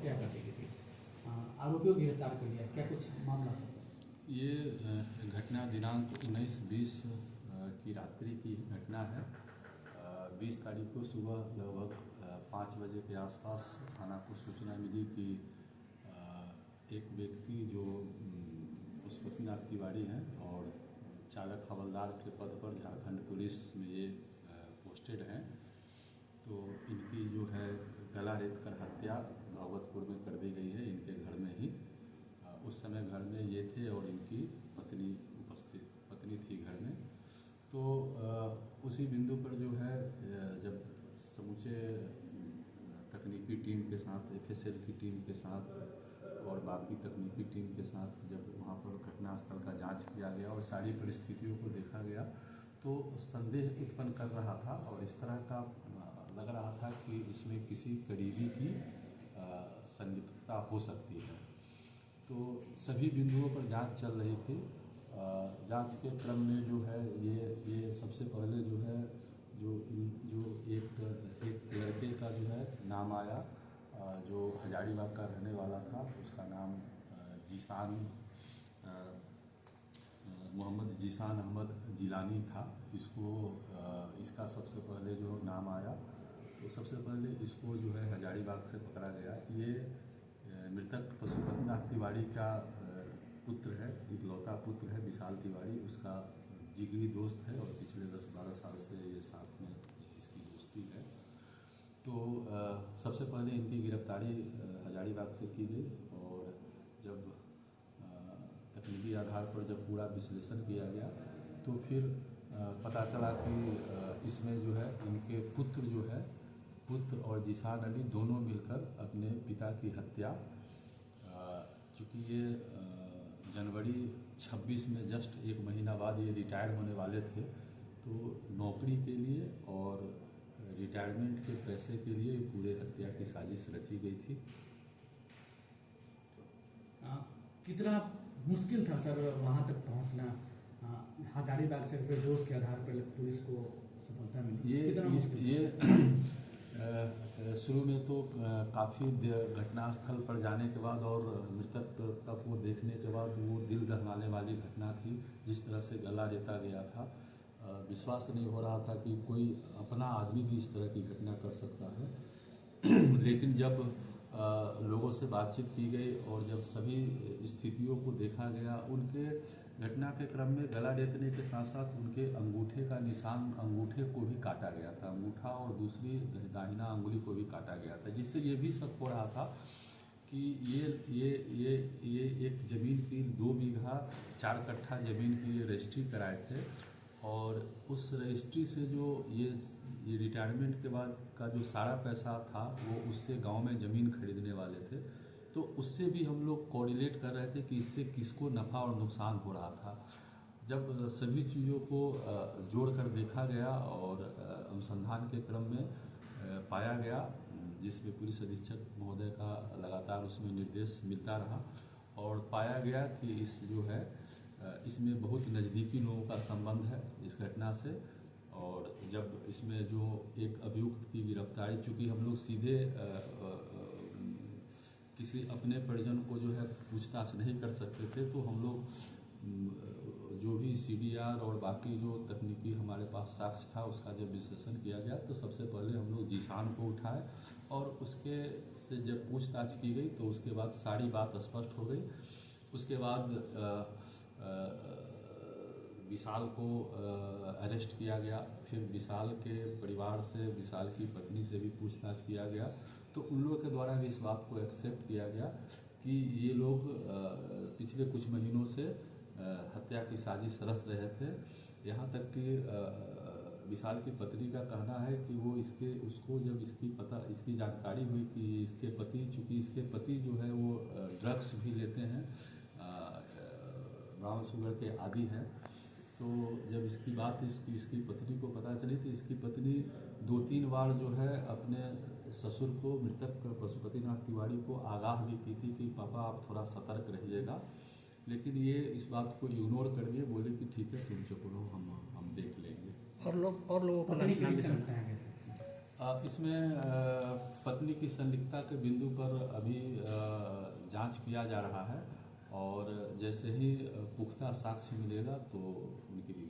हत्या कर दी गई थी। आरोपियों को गिरफ्तार कर लिया, क्या कुछ मामला था सर? ये घटना दिनांक 19-20 की रात्रि की घटना है। 20 तारीख को सुबह लगभग 5 बजे के आसपास थाना को सूचना मिली कि एक व्यक्ति जो पशुपतिनाथ तिवारी हैं और चालक हवलदार के पद पर झारखंड पुलिस में ये पोस्टेड हैं, तो इनकी जो है गला रेत कर हत्या भगवतपुर में कर दी गई है, इनके घर में ही। उस समय घर में ये थे और इनकी पत्नी थी घर में। तो उसी बिंदु पर जो है जब समूचे तकनीकी टीम के साथ, FSL की टीम के साथ और बाकी तकनीकी टीम के साथ जब वहाँ पर घटनास्थल का जांच किया गया और सारी परिस्थितियों को देखा गया, तो संदेह उत्पन्न कर रहा था और इस तरह का लग रहा था कि इसमें किसी करीबी की संलिप्तता हो सकती है। तो सभी बिंदुओं पर जांच चल रही थी। जांच के क्रम में जो है ये सबसे पहले जो है जो एक लड़के का जो है नाम आया, जो हजारीबाग का रहने वाला था। उसका नाम मोहम्मद जीशान अहमद जिलानी था। इसका सबसे पहले जो नाम आया, तो सबसे पहले इसको जो है हजारीबाग से पकड़ा गया। ये मृतक पशुपतिनाथ तिवारी का पुत्र है, इकलौता पुत्र है विशाल तिवारी। उसका जिगरी दोस्त है और पिछले 10-12 साल से ये साथ में इसकी दोस्ती है। तो सबसे पहले इनकी गिरफ्तारी हजारीबाग से की गई और जब तकनीकी आधार पर जब पूरा विश्लेषण किया गया तो फिर पता चला कि इसमें जो है इनके पुत्र और जीशान अली दोनों मिलकर अपने पिता की हत्या, चूँकि ये जनवरी 26 में जस्ट एक महीना बाद ये रिटायर होने वाले थे, तो नौकरी के लिए और रिटायरमेंट के पैसे के लिए पूरे हत्या की साजिश रची गई थी। कितना मुश्किल था सर वहाँ तक पहुँचना? हजारीबाग से फिर दोस्त के आधार पर पुलिस को सफलता मिली। ये शुरू में तो काफ़ी घटनास्थल पर जाने के बाद और मृतक तक वो देखने के बाद वो दिल दहलाने वाली घटना थी। जिस तरह से गला रेता गया था, विश्वास नहीं हो रहा था कि कोई अपना आदमी भी इस तरह की घटना कर सकता है। लेकिन जब लोगों से बातचीत की गई और जब सभी स्थितियों को देखा गया, उनके घटना के क्रम में गला रेतने के साथ साथ उनके अंगूठे का निशान, अंगूठे को भी काटा गया था, अंगूठा और दूसरी दाहिना अंगुली को भी काटा गया था, जिससे ये भी शक हो रहा था कि ये एक ज़मीन की 2 बीघा 4 कट्ठा ज़मीन की ये रजिस्ट्री कराए थे और उस रजिस्ट्री से जो ये रिटायरमेंट के बाद का जो सारा पैसा था वो उससे गांव में ज़मीन खरीदने वाले थे। तो उससे भी हम लोग कोरिलेट कर रहे थे कि इससे किसको नफ़ा और नुकसान हो रहा था। जब सभी चीज़ों को जोड़कर देखा गया और अनुसंधान के क्रम में पाया गया, जिसमें पुलिस अधीक्षक महोदय का लगातार उसमें निर्देश मिलता रहा और पाया गया कि इसमें बहुत नज़दीकी लोगों का संबंध है इस घटना से। और जब इसमें जो एक अभियुक्त की गिरफ्तारी, चूँकि हम लोग सीधे किसी अपने परिजन को जो है पूछताछ नहीं कर सकते थे, तो हम लोग जो भी CDR और बाकी जो तकनीकी हमारे पास साक्ष्य था उसका जब विश्लेषण किया गया, तो सबसे पहले हम लोग जीशान को उठाए और उसके से जब पूछताछ की गई तो उसके बाद सारी बात स्पष्ट हो गई। उसके बाद विशाल को अरेस्ट किया गया। फिर विशाल के परिवार से, विशाल की पत्नी से भी पूछताछ किया गया, तो उन लोगों के द्वारा भी इस बात को एक्सेप्ट किया गया कि ये लोग पिछले कुछ महीनों से हत्या की साजिश रच रहे थे। यहाँ तक कि विशाल की पत्नी का कहना है कि वो उसको जब इसकी जानकारी हुई कि इसके पति, चूँकि इसके पति जो है वो ड्रग्स भी लेते हैं, ब्राउन शुगर के आदी हैं, तो जब इसकी बात इसकी पत्नी को पता चली तो इसकी पत्नी 2-3 बार जो है अपने ससुर को, मृतक पशुपतिनाथ तिवारी को आगाह भी की थी कि पापा आप थोड़ा सतर्क रहिएगा, लेकिन ये इस बात को इग्नोर कर दिए, बोले कि ठीक है तुम चुप रहो, हम देख लेंगे। और लोगों को इसमें पत्नी की संलिप्तता के बिंदु पर अभी जांच किया जा रहा है और जैसे ही पुख्ता साक्ष्य मिलेगा तो उनकी